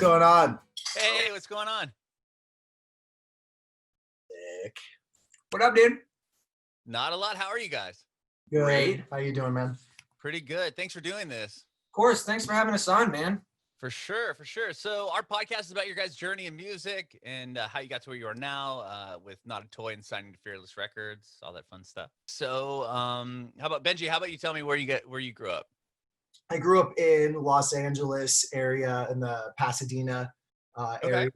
going on? Hey, what's going on? Sick. What up, dude? Not a lot. How are you guys? Good. Great. How you doing, man? Pretty good. Thanks for doing this. Of course. Thanks for having us on, man. For sure, for sure. So our podcast is about your guys' journey in music and how you got to where you are now with Not a Toy and signing to Fearless Records, all that fun stuff. So how about Benji? How about you tell me where you grew up? I grew up in Los Angeles area in the Pasadena area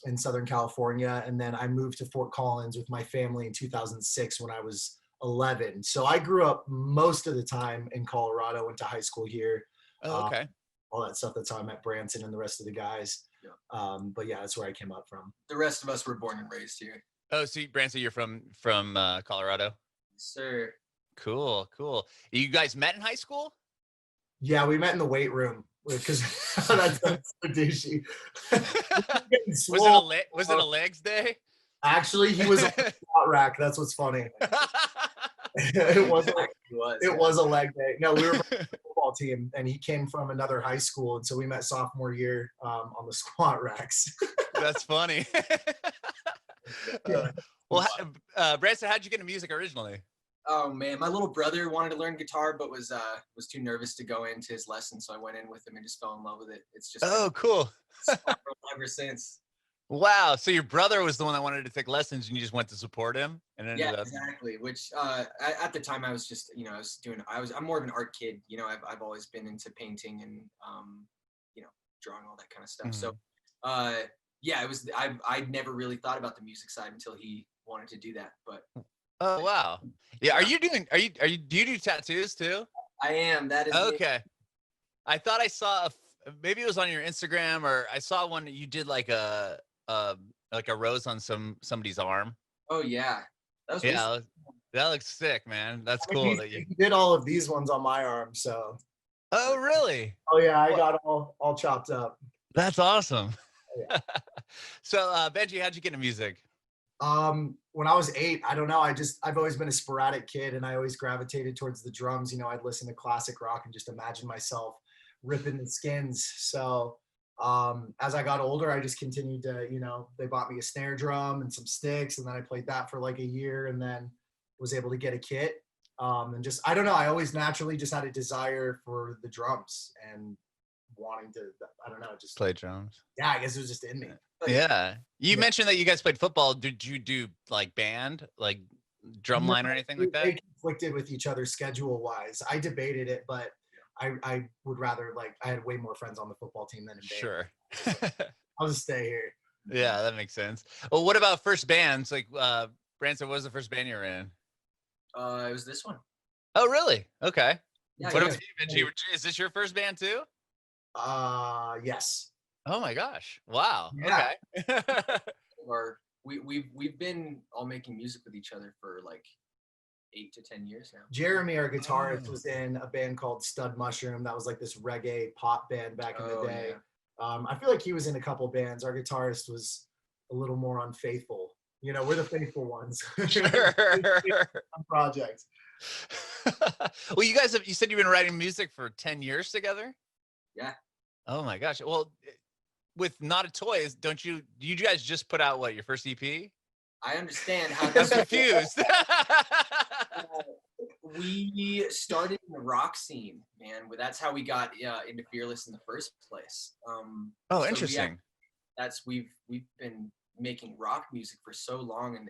in Southern California. And then I moved to Fort Collins with my family in 2006 when I was 11. So I grew up most of the time in Colorado, went to high school here. Oh, okay. All that stuff. That's how I met Branson and the rest of the guys. Yeah. But yeah, that's where I came up from. The rest of us were born and raised here. Oh, so Branson, you're from Colorado? Sir. Cool, cool. You guys met in high school? Yeah, we met in the weight room because that's so douchey. Was it a legs day? Actually, he was on the squat rack. That's what's funny. It was a leg day. No, we were on the football team, and he came from another high school, and so we met sophomore year on the squat racks. That's funny. Well, Branson, how'd you get into music originally? Oh man, my little brother wanted to learn guitar, but was too nervous to go into his lesson, so I went in with him and just fell in love with it. It's just cool. Ever since. Wow. So your brother was the one that wanted to take lessons, and you just went to support him, and yeah, exactly. Which at the time I was just I'm more of an art kid. You know, I've always been into painting and drawing, all that kind of stuff. Mm-hmm. So yeah, I'd never really thought about the music side until he wanted to do that, but. Oh wow! Yeah, do you do tattoos too? I am. That is okay. Me. I thought I saw maybe it was on your Instagram, or I saw one that you did like a rose on somebody's arm. Oh yeah, that looks sick, man. That's cool. That you did all of these ones on my arm. So. Oh really? Oh yeah, I got all chopped up. That's awesome. Yeah. So Benji, how'd you get into music? When I was 8, I don't know. I've always been a sporadic kid, and I always gravitated towards the drums. You know, I'd listen to classic rock and just imagine myself ripping the skins. So, as I got older, I just continued to, they bought me a snare drum and some sticks, and then I played that for like a year, and then was able to get a kit. And just, I don't know. I always naturally just had a desire for the drums and wanting to, I don't know, just play drums. Yeah, I guess it was just in me. Yeah. You mentioned that you guys played football. Did you do like band, like drumline or anything like that? They conflicted with each other schedule-wise. I debated it, but I would rather, I had way more friends on the football team than in band. Sure. I'll just stay here. Yeah, that makes sense. Well, what about first bands? Like, Branson, what was the first band you were in? It was this one. Oh, really? Okay. Yeah, what about you, Benji? Is this your first band too? Yes. Oh my gosh! Wow. Yeah. Okay. Or we've been all making music with each other for like 8 to 10 years now. Jeremy, our guitarist, was in a band called Stud Mushroom. That was like this reggae pop band back in the day. Yeah. I feel like he was in a couple bands. Our guitarist was a little more unfaithful. We're the faithful ones. Sure. Project. Well, you said you've been writing music for 10 years together? Yeah. Oh my gosh. Well, with Not a Toy, do you guys just put out your first EP? I understand how I'm confused. We started in the rock scene, man. That's how we got into Fearless in the first place. So interesting. We've been making rock music for so long, and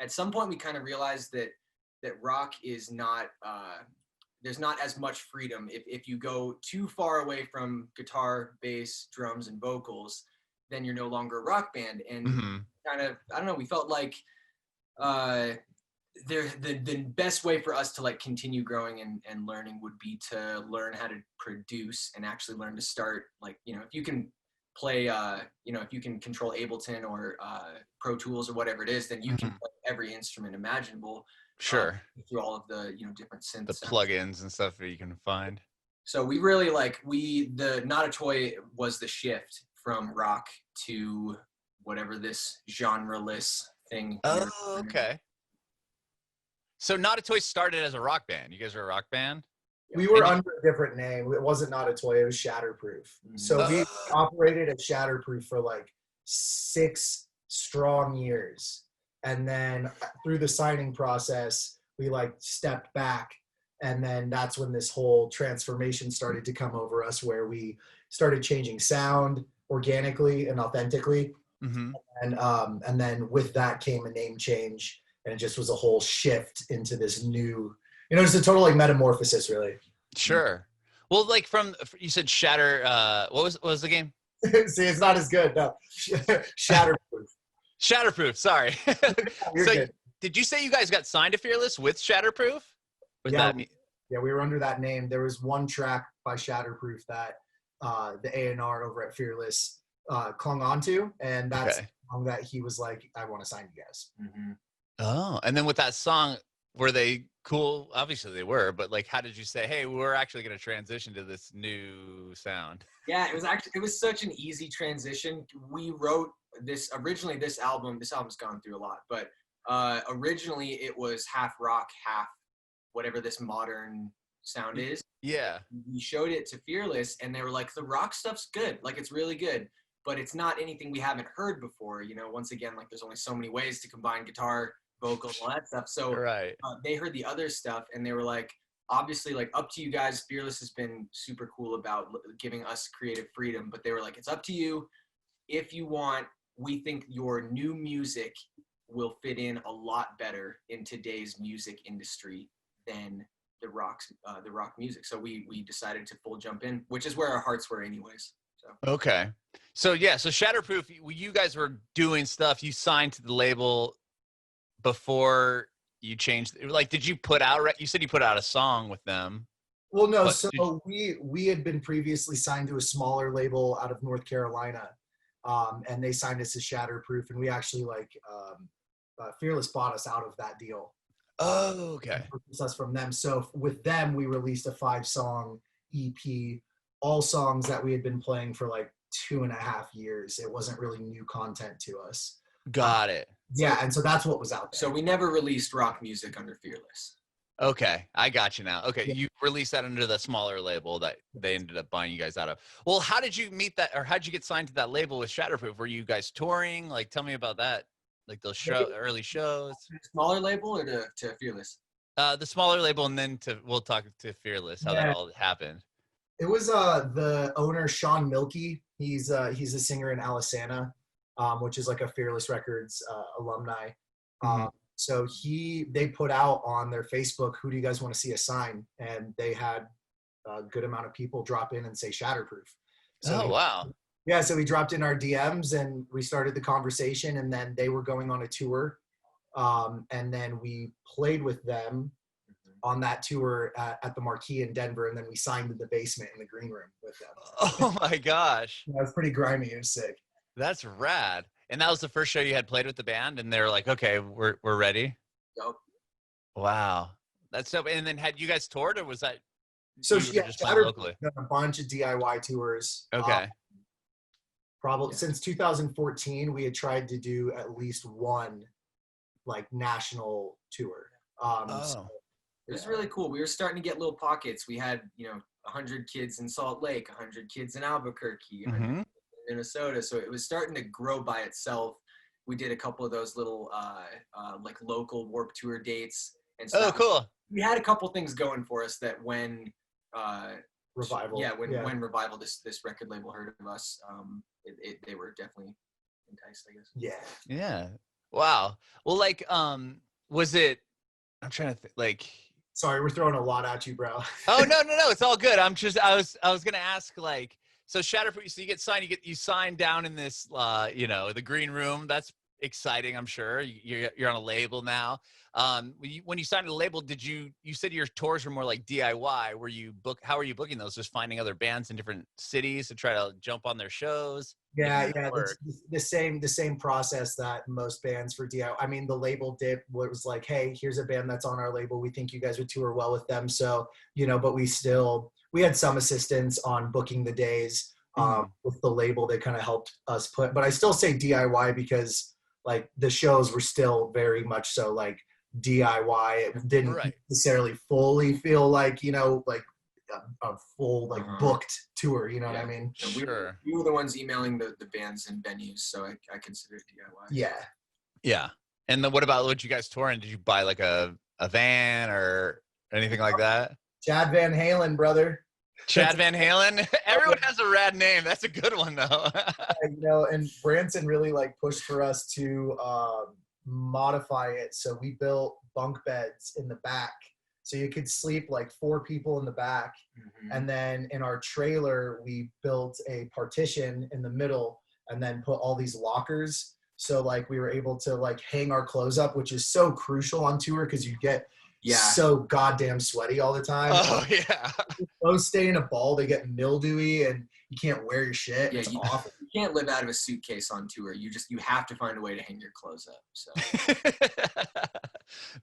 at some point we kind of realized that rock is not there's not as much freedom if you go too far away from guitar, bass, drums, and vocals, then you're no longer a rock band. And kind of, I don't know, we felt like the best way for us to continue growing and learning would be to learn how to produce and actually learn to start, if you can play, if you can control Ableton or Pro Tools or whatever it is, then you can play every instrument imaginable. Sure. Through all of the different synths, the plugins and stuff that you can find. So we really the Not a Toy was the shift from rock to whatever this genre-less thing. Oh, okay. So Not a Toy started as a rock band. You guys are a rock band? We were And you- under a different name. It wasn't Not a Toy. It was Shatterproof. So we Oh. operated at Shatterproof for like 6 strong years. And then through the signing process, we like stepped back. And then that's when this whole transformation started to come over us, where we started changing sound organically and authentically. Mhm. And then with that came a name change, and it just was a whole shift into this new, it's a total like metamorphosis, really. Sure. Well, like you said Shatter, what was the game? See, it's not as good. No, Shatterproof. Shatterproof, sorry. You're So good. did you say you guys got signed to Fearless with Shatterproof? Was Yeah, that me? Yeah, we were under that name. There was one track by Shatterproof that the A&R over at Fearless clung onto, and that's Okay. the song that he was like, I want to sign you guys. Mm-hmm. Oh, and then with that song, were they cool? Obviously they were, but like, how did you say, hey, we're actually going to transition to this new sound? Yeah, it was such an easy transition. We wrote originally this album's gone through a lot, but originally it was half rock, half whatever this modern sound is. Yeah. We showed it to Fearless and they were like, the rock stuff's good. Like, it's really good, but it's not anything we haven't heard before. Once again, like there's only so many ways to combine guitar, vocals, all that stuff. So Right. they heard the other stuff and they were like, obviously, like, up to you guys. Fearless has been super cool about giving us creative freedom, but they were like, it's up to you. If you want, we think your new music will fit in a lot better in today's music industry than the rock music. So we decided to full jump in, which is where our hearts were anyways. So Okay. So yeah, so Shatterproof, you guys were doing stuff. You signed to the label before you changed. Like, did you put out? You said you put out a song with them. Well, no. But So we had been previously signed to a smaller label out of North Carolina, and they signed us to Shatterproof, and we actually Fearless bought us out of that deal. Oh, okay. Purchased us from them. So with them, we released a 5-song EP, all songs that we had been playing for like 2.5 years. It wasn't really new content to us. Got it. Yeah, and so that's what was out there. So we never released rock music under Fearless. Okay, I got you now. Okay, Yeah. you released that under the smaller label that they ended up buying you guys out of. Well, how did you meet that, or how did you get signed to that label with Shatterproof? Were you guys touring? Like, tell me about that. Like those early shows. Smaller label or to Fearless? The smaller label, and then we'll talk to Fearless how that all happened. It was the owner, Sean Milkey. He's a singer in Alisana, which is like a Fearless Records alumni. So they put out on their Facebook, who do you guys want to see us sign? And they had a good amount of people drop in and say Shatterproof. So wow. Yeah, so we dropped in our DMs and we started the conversation, and then they were going on a tour. And then we played with them on that tour at the Marquee in Denver, and then we signed in the basement in the green room with them. Oh my gosh. That was pretty grimy. It was sick. That's rad. And that was the first show you had played with the band, and they were like, okay, we're ready. Yep. Wow. That's so. And then had you guys toured, or was that So you were yeah, just playing locally? done a bunch of DIY tours. Okay. Probably since 2014, we had tried to do at least one like national tour. So, it was really cool. We were starting to get little pockets. We had 100 kids in Salt Lake, 100 kids in Albuquerque, 100 kids in Minnesota. So it was starting to grow by itself. We did a couple of those little like local Warped Tour dates and stuff. Oh, cool. We had a couple things going for us that when Revival. When Revival, this record label, heard of us, they were definitely enticed, I guess. Yeah. Wow. Well, like, was it? I'm trying to think. Like, sorry, we're throwing a lot at you, bro. Oh no, it's all good. I was gonna ask, like, so Shatterproof. So you get signed. You sign down in this, the green room. That's exciting. I'm sure you're on a label now. When you signed to the label, you said your tours were more like DIY? How are you booking those? Just finding other bands in different cities to try to jump on their shows? Yeah, the same process that most bands for DIY. I mean, the label was like, hey, here's a band that's on our label. We think you guys would tour well with them. So, but we had some assistance on booking the days with the label. They kind of helped us but I still say DIY because like the shows were still very much so like DIY. It didn't necessarily fully feel like, like a full like booked tour. You know what I mean? And Sure. we were the ones emailing the bands and venues, so I consider it DIY. Yeah. Yeah. And then what about what you guys touring? Did you buy like a van or anything like that? Chad Van Halen, brother. Chad Van Halen? Everyone has a rad name. That's a good one though. And Branson really like pushed for us to modify it. So we built bunk beds in the back. So you could sleep like 4 people in the back. And then in our trailer, we built a partition in the middle and then put all these lockers. So like we were able to like hang our clothes up, which is so crucial on tour because you get so goddamn sweaty all the time. Oh yeah. Clothes stay in a ball, they get mildewy and you can't wear your shit. Yeah, it's awful. You can't live out of a suitcase on tour. You have to find a way to hang your clothes up. So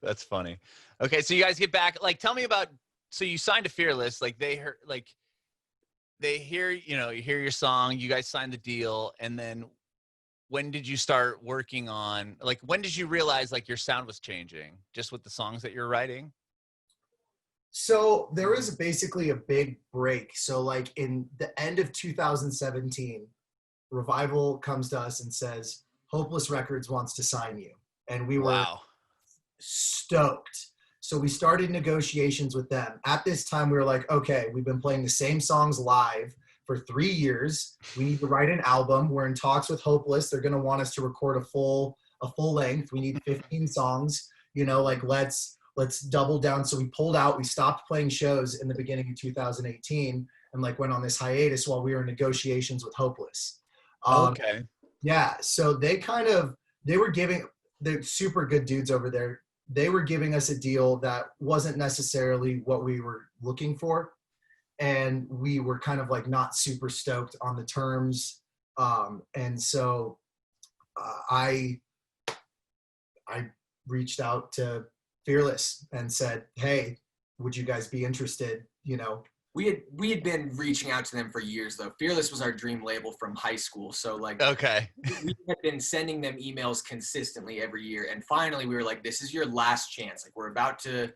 that's funny. Okay, so you guys get back. Like, tell me about. So you signed to Fearless. Like they hear you hear your song. You guys signed the deal, and then when did you start working on? Like, when did you realize like your sound was changing just with the songs that you're writing? So there was basically a big break. So like in the end of 2017, Revival comes to us and says, Hopeless Records wants to sign you. And we were stoked. So we started negotiations with them. At this time, we were like, okay, we've been playing the same songs live for 3 years. We need to write an album. We're in talks with Hopeless. They're going to want us to record a full length. We need 15 songs, like let's double down. So we pulled out, we stopped playing shows in the beginning of 2018 and like went on this hiatus while we were in negotiations with Hopeless. Okay. Yeah. So they're super good dudes over there. They were giving us a deal that wasn't necessarily what we were looking for. And we were kind of like not super stoked on the terms. And so I reached out to Fearless and said, hey, would you guys be interested? we had been reaching out to them for years though. Fearless was our dream label from high school. So like, okay, we had been sending them emails consistently every year. And finally we were like, this is your last chance. Like we're about to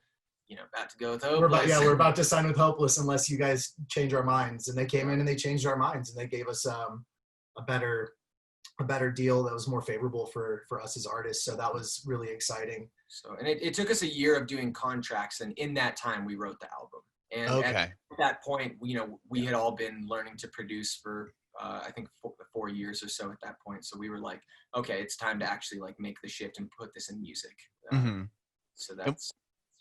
go with Hopeless. We're about to sign with Hopeless unless you guys change our minds. And they came in and they changed our minds and they gave us a better deal that was more favorable for us as artists. So that was really exciting. So, and it took us a year of doing contracts. And in that time we wrote the album. And at that point, we had all been learning to produce for, I think 4 years or so at that point. So we were like, okay, it's time to actually like make the shift and put this in music. So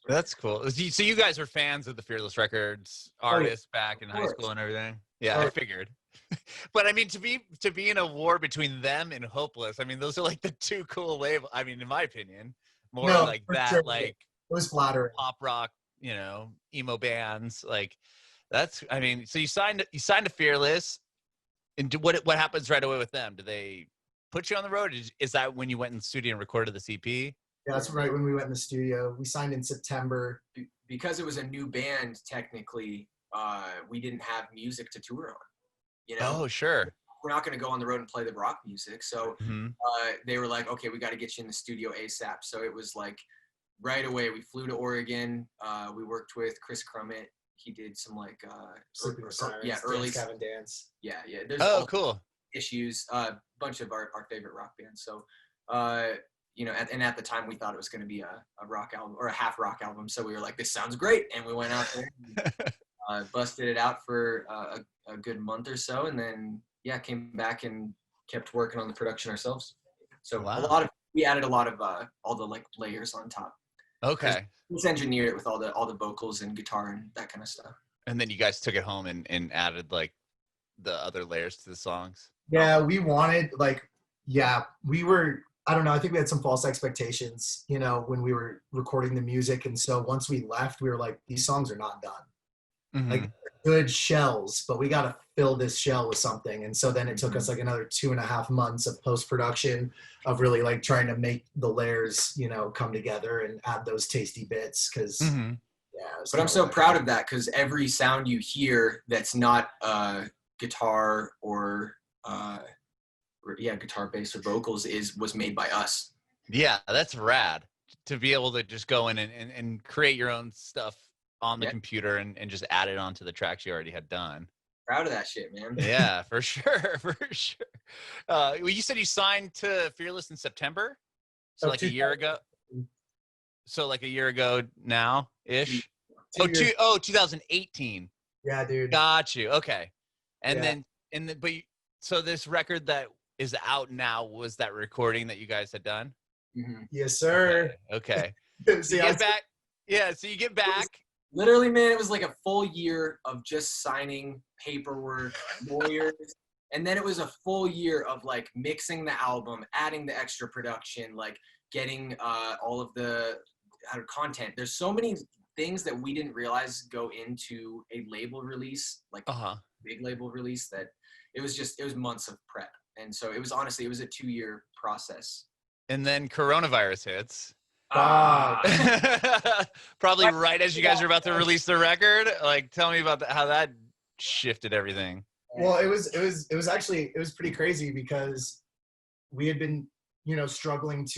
that's cool. So you guys were fans of the Fearless Records artists back in high school and everything? Yeah, I figured. But I mean, to be in a war between them and Hopeless, I mean, those are like the two cool labels. I mean, in my opinion, like that, sure. like it was flattering. Pop rock, emo bands. Like that's. I mean, so you signed to Fearless, and what happens right away with them? Do they put you on the road? Is that when you went in the studio and recorded the CP? Yeah, that's right. When we went in the studio, we signed in September. Because it was a new band, technically, we didn't have music to tour on. Oh, sure. We're not going to go on the road and play the rock music. So they were like, okay, we got to get you in the studio ASAP. So it was like right away. We flew to Oregon. We worked with Chris Crummett. He did some like Sleeping with Sirens, early Kevin Dance. Yeah. There's cool issues. A bunch of our favorite rock bands. So and at the time we thought it was going to be a rock album or a half rock album. So we were like, this sounds great. And we went out there and busted it out for a good month or so. And then, came back and kept working on the production ourselves. So we added a lot of all the like layers on top. Okay. Just engineered it with all the vocals and guitar and that kind of stuff. And then you guys took it home and added like the other layers to the songs. Yeah, we wanted we were, I don't know, I think we had some false expectations, when we were recording the music. And so once we left, we were like, these songs are not done. Like good shells, but we got to fill this shell with something. And so then it took us like another 2.5 months of post-production of really like trying to make the layers, come together and add those tasty bits. Cause but I'm so proud of that. Cause every sound you hear that's not guitar or guitar, bass, or vocals was made by us. Yeah, that's rad to be able to just go in and create your own stuff on the computer and just added onto the tracks you already had done. Proud of that shit, man. Yeah, for sure, for sure. Well, you said you signed to Fearless in September, so like a year ago. So like a year ago now ish. 2018. Yeah, dude. Got you. Okay. And then so this record that is out now, was that recording that you guys had done? Mm-hmm. Yes, sir. Okay. See, you get back. Yeah. So you get back. Literally, man, it was like a full year of just signing paperwork, lawyers. And then it was a full year of like mixing the album, adding the extra production, like getting all of the content. There's so many things that we didn't realize go into a label release, like big label release, that it was months of prep. And so it was a 2-year process. And then coronavirus hits. Probably right as you guys are about to release the record. Like, tell me about how that shifted everything. Well, it was pretty crazy because we had been, struggling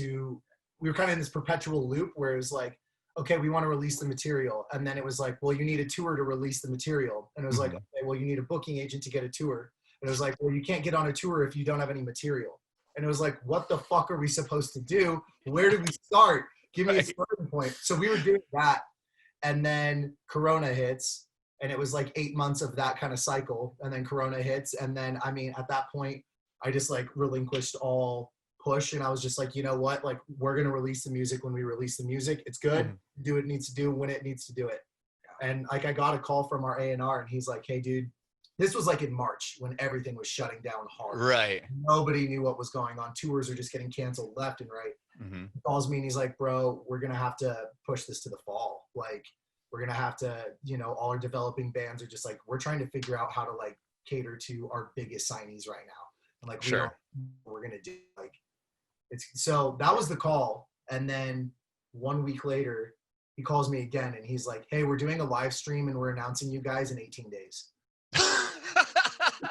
we were kind of in this perpetual loop where it was like, okay, we want to release the material. And then it was like, well, you need a tour to release the material. And it was like, okay, well, you need a booking agent to get a tour. And it was like, well, you can't get on a tour if you don't have any material. And it was like, what the fuck are we supposed to do? Where do we start? Give me a starting point. So we were doing that. And then Corona hits. And it was like 8 months of that kind of cycle. And then Corona hits. And then, at that point, I just like relinquished all push. And I was just like, you know what? Like, we're going to release the music when we release the music. It's good. Do what it needs to do when it needs to do it. And like, I got a call from our A&R and he's like, hey, dude, this was like in March when everything was shutting down hard. Right. Nobody knew what was going on. Tours are just getting canceled left and right. Mm-hmm. He calls me and he's like, bro, we're going to have to push this to the fall. Like, we're going to have to, all our developing bands are just like, we're trying to figure out how to like cater to our biggest signees right now. And like, we don't know what we're going to do. Like, so that was the call. And then 1 week later, he calls me again and he's like, hey, we're doing a live stream and we're announcing you guys in 18 days. So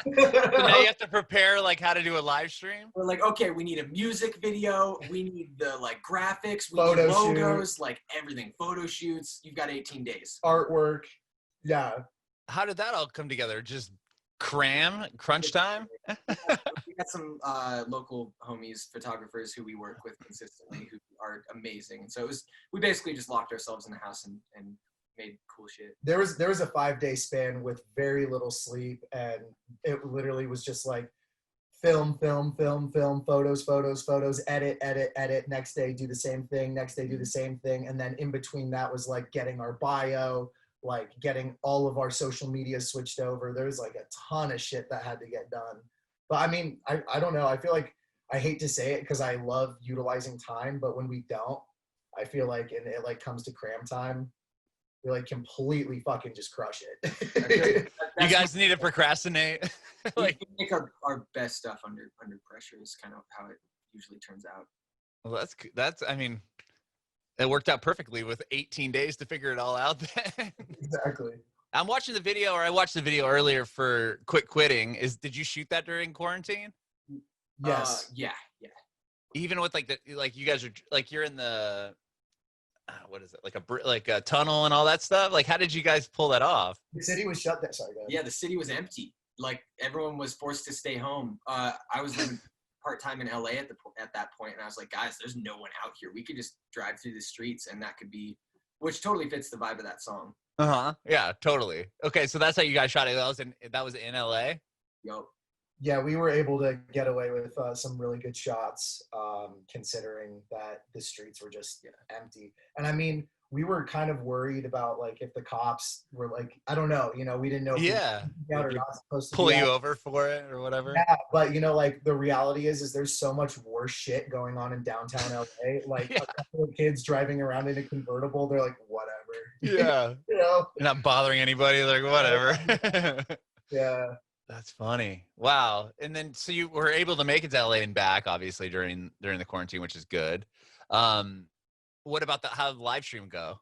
now you have to prepare like how to do a live stream. We're like, okay, we need a music video, we need the like graphics, we photo need logos, shoot. Like everything, photo shoots. You've got 18 days. Artwork. Yeah. How did that all come together? Just crunch time? We got some local homies, photographers who we work with consistently who are amazing. So we basically just locked ourselves in the house and made cool shit. There was a 5-day span with very little sleep, and it literally was just like film, photos, edit, next day do the same thing, next day do the same thing. And then in between that was like getting our bio, like getting all of our social media switched over. There's like a ton of shit that had to get done. But I don't know. I feel like, I hate to say it because I love utilizing time, but when we don't, I feel like, and it like comes to cram time, we like completely fucking just crush it. You guys need to procrastinate. Like, we make our best stuff under pressure is kind of how it usually turns out. Well, that's it worked out perfectly with 18 days to figure it all out then. Exactly. I watched the video earlier for Quit Quitting. Did you shoot that during quarantine? Yes. Yeah. Even with like you guys are like, you're in the what is it, like a tunnel and all that stuff? Like, how did you guys pull that off? The city was shut down. Sorry, guys. Yeah, the city was empty. Like, everyone was forced to stay home. I was living part-time in LA at that point, and I was like, guys, there's no one out here. We could just drive through the streets, and that could be, which totally fits the vibe of that song. Yeah, totally. Okay, so that's how you guys shot it. That was in LA. Yup. Yeah, we were able to get away with some really good shots, considering that the streets were just empty. And we were kind of worried about like if the cops were like, I don't know, we didn't know if we were not supposed to pull you over for it or whatever. Yeah, but like the reality is there's so much worse shit going on in downtown LA. Like a couple of kids driving around in a convertible, they're like, whatever. Yeah. You're not bothering anybody, like whatever. Yeah. That's funny. Wow. And then, so you were able to make it to LA and back, obviously, during the quarantine, which is good. What about how did the live stream go?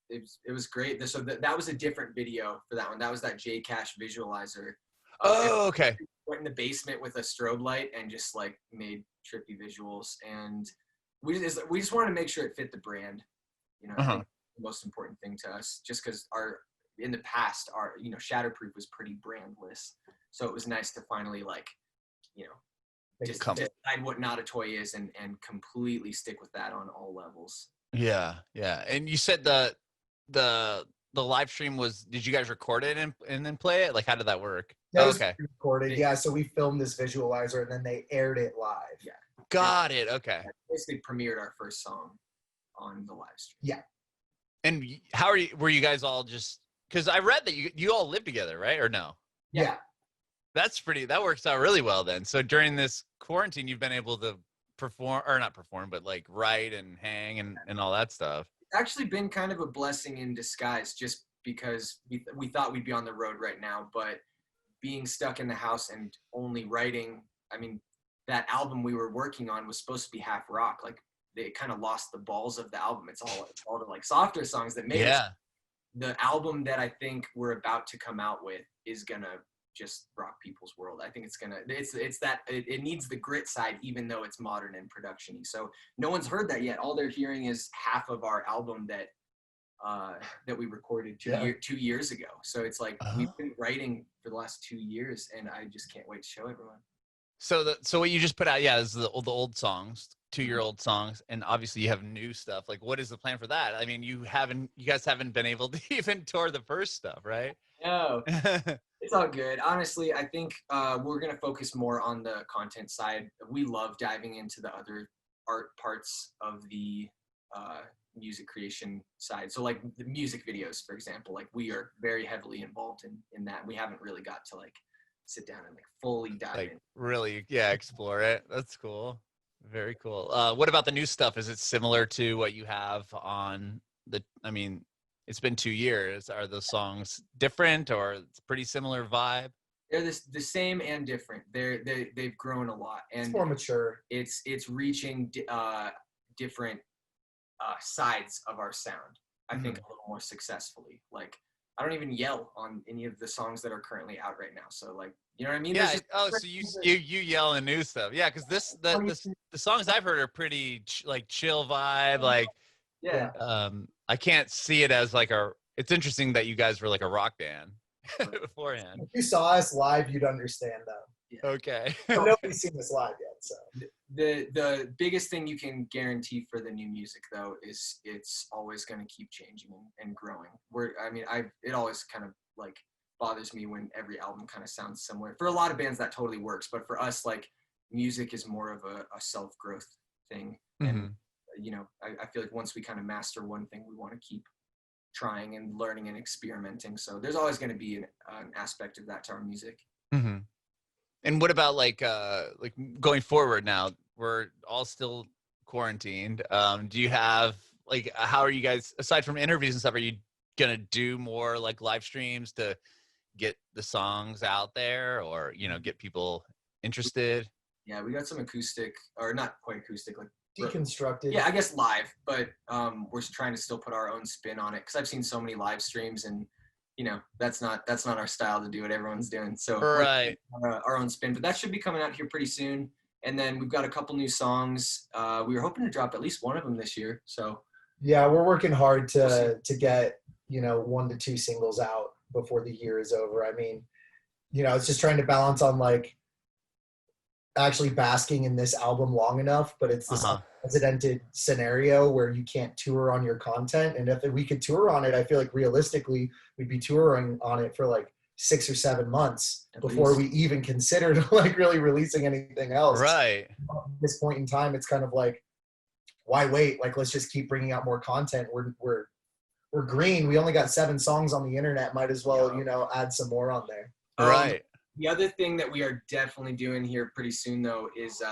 It was great. So that was a different video for that one. That was that J-Cash visualizer. Okay. Went in the basement with a strobe light and just like made trippy visuals. And we just wanted to make sure it fit the brand. the most important thing to us, just because in the past, Shatterproof was pretty brandless. So it was nice to finally just decide what Not a Toy is and completely stick with that on all levels. Yeah. And you said the live stream did you guys record it and then play it? Like, how did that work? That was recorded. Yeah. So we filmed this visualizer and then they aired it live. Yeah. Got it. Okay. Basically premiered our first song on the live stream. Yeah. And were you guys all just, because I read that you all live together, right? Or no? Yeah. That works out really well then. So during this quarantine, you've been able to not perform, but like write and hang and all that stuff. It's actually been kind of a blessing in disguise, just because we thought we'd be on the road right now, but being stuck in the house and only writing, I mean, that album we were working on was supposed to be half rock. Like, they kind of lost the balls of the album. It's all the like softer songs that made it. The album that I think we're about to come out with is gonna just rock people's world. I think it needs the grit side, even though it's modern and production-y. So no one's heard that yet. All they're hearing is half of our album that we recorded 2 years ago. So it's like, we've been writing for the last 2 years, and I just can't wait to show everyone. So what you just put out, is the old songs, 2-year-old songs, and obviously you have new stuff. Like, what is the plan for that? I mean, you guys haven't been able to even tour the first stuff, right? No, it's all good. Honestly, I think we're gonna focus more on the content side. We love diving into the other art parts of the music creation side. So like the music videos, for example, like we are very heavily involved in that. We haven't really got to like sit down and like fully dive in. Really, explore it. That's cool. Very cool. What about the new stuff? Is it similar to what you have on it's been 2 years. Are the songs different, or it's pretty similar vibe? They're the same and different. They've grown a lot, and it's more mature. It's reaching different sides of our sound. I think a little more successfully. Like, I don't even yell on any of the songs that are currently out right now. So like, you know what I mean? Yeah. So you yell in new stuff. Yeah, because the songs I've heard are pretty chill vibe. Like, I can't see it as like it's interesting that you guys were like a rock band beforehand. If you saw us live, you'd understand though. Yeah. Okay. Nobody's seen us live yet, so. The biggest thing you can guarantee for the new music though is it's always going to keep changing and growing. It always kind of like bothers me when every album kind of sounds similar. For a lot of bands that totally works, but for us, like, music is more of a self-growth thing. And I feel like once we kind of master one thing, we want to keep trying and learning and experimenting. So there's always going to be an aspect of that to our music. Mm-hmm. And what about like going forward now? We're all still quarantined. Do you have how are you guys, aside from interviews and stuff, are you gonna do more like live streams to get the songs out there, or get people interested? Yeah, we got some acoustic, or not quite acoustic, like deconstructed. Yeah, I guess live, but we're trying to still put our own spin on it, because I've seen so many live streams, and that's not our style to do what everyone's doing. So right, our own spin, but that should be coming out here pretty soon. And then we've got a couple new songs. We were hoping to drop at least one of them this year. So yeah, we're working hard to get 1 to 2 singles out before the year is over. I mean, it's just trying to balance on like actually basking in this album long enough, but it's this unprecedented scenario where you can't tour on your content. And if we could tour on it, I feel like realistically we'd be touring on it for like 6 or 7 months before we even considered like really releasing anything else. Right. At this point in time, it's kind of like, why wait? Like, let's just keep bringing out more content. We're green. We only got 7 songs on the internet. Might as well, add some more on there. Right. The other thing that we are definitely doing here pretty soon, though, is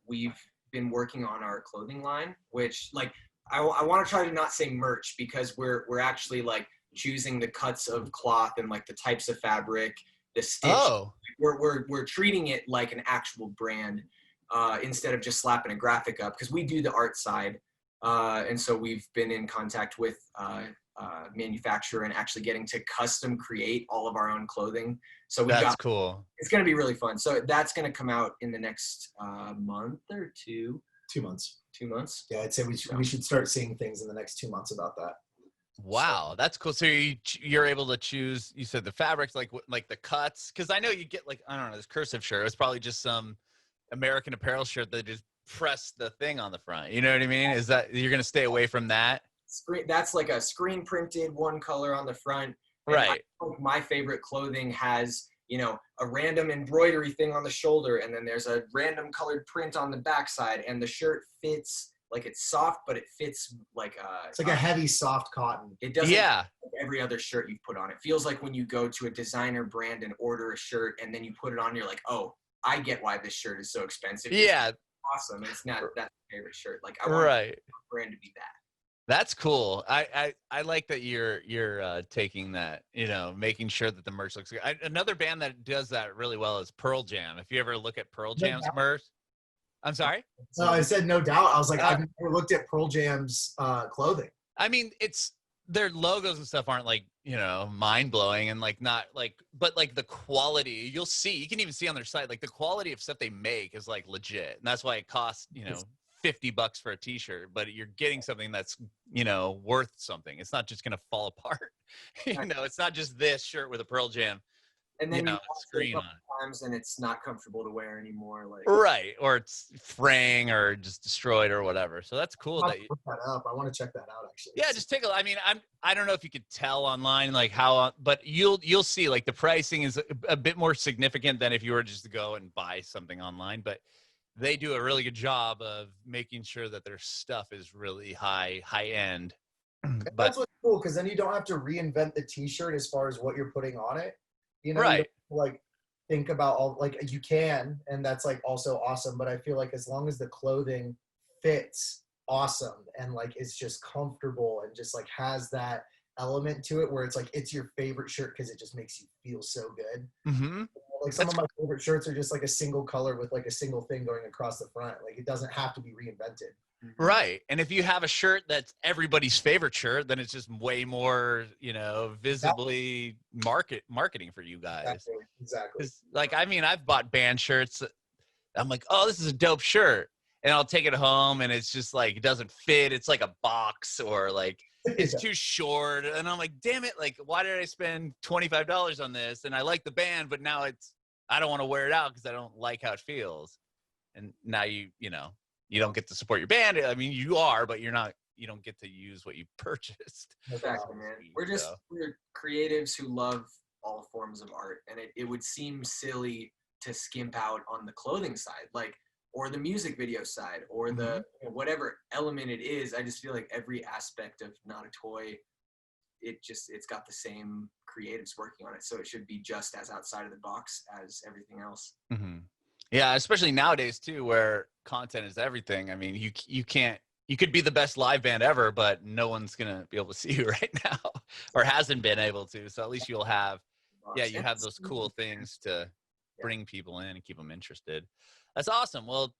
we've been working on our clothing line, which, like, I want to try to not say merch, because we're actually like choosing the cuts of cloth and like the types of fabric, the stitch. Oh. We're treating it like an actual brand instead of just slapping a graphic up, because we do the art side, and so we've been in contact with manufacturer and actually getting to custom create all of our own clothing. So that's cool. It's going to be really fun. So that's going to come out in the next month or 2. 2 months. 2 months. Yeah, I'd say we should start seeing things in the next 2 months about that. Wow, that's cool. So you're able to choose. You said the fabrics, like the cuts, because I know you get like I don't know this cursive shirt. It's probably just some American Apparel shirt that just press the thing on the front. You know what I mean? Is that you're gonna stay away from that? That's like a screen printed one color on the front. And Right. my favorite clothing has, a random embroidery thing on the shoulder, and then there's a random colored print on the backside, and the shirt fits like it's soft, but it fits like It's like a heavy, soft cotton. it doesn't Yeah. like every other shirt you've put on. It feels like when you go to a designer brand and order a shirt, and then you put it on, you're like, oh, I get why this shirt is so expensive. Yeah. It's awesome. It's not that's my favorite shirt. Like I want Right. the brand to be that. That's cool. I like that you're taking that, making sure that the merch looks good. Another band that does that really well is Pearl Jam. If you ever look at Pearl Jam's merch, I'm sorry. So I said no doubt. I was like, I've never looked at Pearl Jam's clothing. I mean, it's their logos and stuff aren't like mind blowing and like not like, but like the quality you can even see on their site, like the quality of stuff they make is like legit, and that's why it costs $50 for a t-shirt, but you're getting something that's worth something. It's not just gonna fall apart. It's not just this shirt with a Pearl Jam And then screen on it. times and it's not comfortable to wear anymore. Like Right, or it's fraying or just destroyed or whatever. So that's cool I'll that you. look that up. I want to check that out actually. Yeah, just take a. I mean, I don't know if you could tell online like how, but you'll see like the pricing is a bit more significant than if you were just to go and buy something online. But they do a really good job of making sure that their stuff is really high end. But That's what's cool, because then you don't have to reinvent the t-shirt as far as what you're putting on it. You know, you right. don't, like think about all, like you can, and that's like also awesome. But I feel like as long as the clothing fits awesome and like it's just comfortable and just like has that element to it where it's like it's your favorite shirt because it just makes you feel so good. Mm-hmm. Like some of my favorite shirts are just like a single color with like a single thing going across the front. Like it doesn't have to be reinvented. Right. And if you have a shirt that's everybody's favorite shirt, then it's just way more, visibly marketing for you guys. Exactly. Like, I mean, I've bought band shirts. I'm like, oh, this is a dope shirt. And I'll take it home and it's just like, it doesn't fit. It's like a box or like, it's too short. And I'm like, damn it. Like, why did I spend $25 on this? And I like the band, but now I don't want to wear it out because I don't like how it feels. And now you don't get to support your band. I mean, you are, but you don't get to use what you purchased. Exactly, man. We're creatives who love all forms of art, and it would seem silly to skimp out on the clothing side, like, or the music video side, or the whatever element it is. I just feel like every aspect of Not a Toy, it's got the same creatives working on it, so it should be just as outside of the box as everything else. Mm-hmm. Yeah, especially nowadays too, where content is everything. I mean, you could be the best live band ever, but no one's gonna be able to see you right now, or hasn't been able to. So at least you have those cool things to bring people in and keep them interested. That's awesome. Well,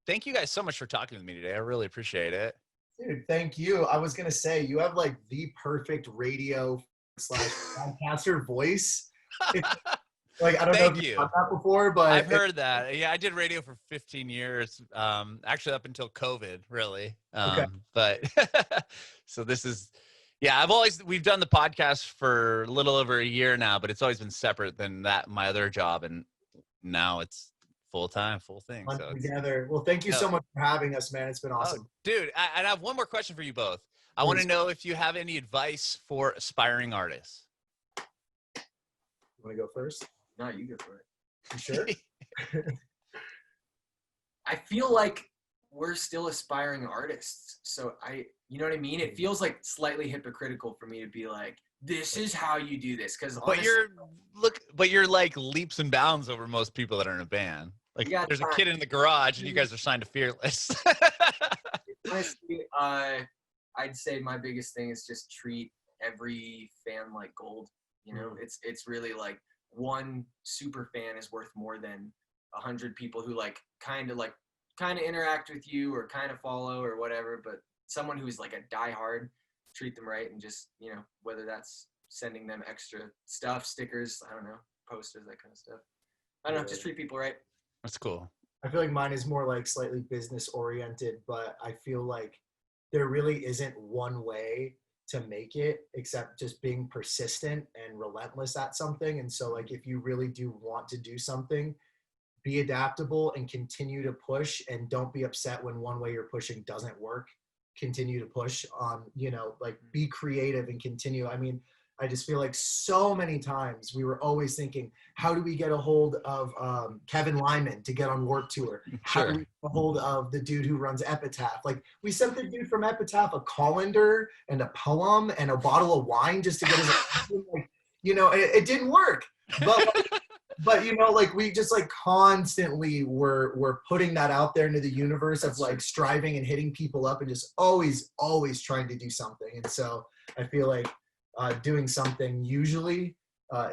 thank you guys so much for talking with me today. I really appreciate it. Dude, thank you. I was gonna say you have like the perfect radio / podcaster voice. Like, I don't know if you've done that before, but I've heard that. Yeah, I did radio for 15 years. Actually up until COVID, really. Okay. But so this is, we've done the podcast for a little over a year now, but it's always been separate than my other job. And now it's full time, full thing. So together. Well, thank you so much for having us, man. It's been awesome. Dude, I have one more question for you both. I want to know if you have any advice for aspiring artists. You want to go first? No, you go for it. You sure? I feel like we're still aspiring artists. So you know what I mean? It feels like slightly hypocritical for me to be like, this is how you do this. But you're like leaps and bounds over most people that are in a band. Like there's a kid in the garage and you guys are signed to Fearless. Honestly, I'd say my biggest thing is just treat every fan like gold. It's really like one super fan is worth more than 100 people who kind of interact with you or kind of follow or whatever. But someone who's like a diehard, treat them right, and just whether that's sending them extra stuff, stickers, I don't know, posters, that kind of stuff. I don't know, just treat people right. That's cool. I feel like mine is more like slightly business oriented, but I feel like there really isn't one way to make it, except just being persistent and relentless at something. And so like, if you really do want to do something, be adaptable and continue to push, and don't be upset when one way you're pushing doesn't work. Continue to push on, you know, like be creative and continue. I mean, I just feel like so many times we were always thinking, how do we get a hold of Kevin Lyman to get on Warped Tour? How do we get a hold of the dude who runs Epitaph? Like, we sent the dude from Epitaph a colander and a poem and a bottle of wine just to get his, like, you know, it didn't work. But you know, like, we just like constantly were putting that out there into the universe of like striving and hitting people up and just always trying to do something. And so I feel like doing something usually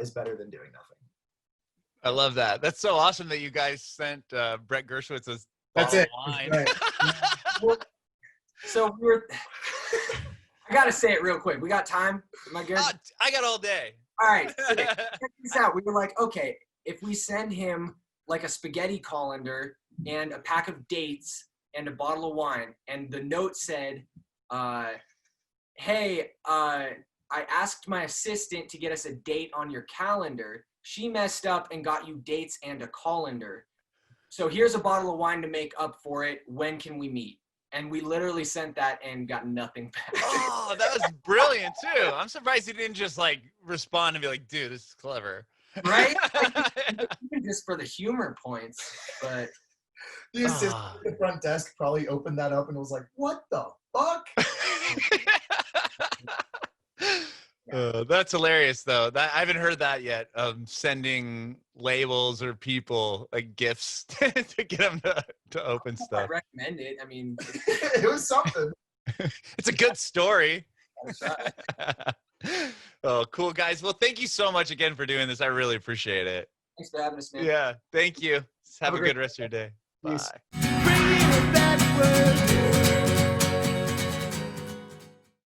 is better than doing nothing. I love that. That's so awesome that you guys sent Brett Gershowitz's That's bottle it. of wine. Right. So I gotta say it real quick. We got time? Am I good? I got all day. All right. So check this out. We were like, okay, if we send him like a spaghetti colander and a pack of dates and a bottle of wine, and the note said, hey, I asked my assistant to get us a date on your calendar. She messed up and got you dates and a colander. So here's a bottle of wine to make up for it. When can we meet? And we literally sent that and got nothing back. Oh, that was brilliant too. I'm surprised he didn't just like respond and be like, dude, this is clever. Right? Even just for the humor points. But The assistant at the front desk probably opened that up and was like, what the fuck? That's hilarious though. I haven't heard that yet. Sending labels or people like gifts to get them to open I stuff. recommend it. I mean, It was something. It's a good story. I'll try. Oh, cool guys. Well, thank you so much again for doing this. I really appreciate it. Thanks for having us, man. Yeah, thank you. Have a great good rest of your day. Peace. Bye.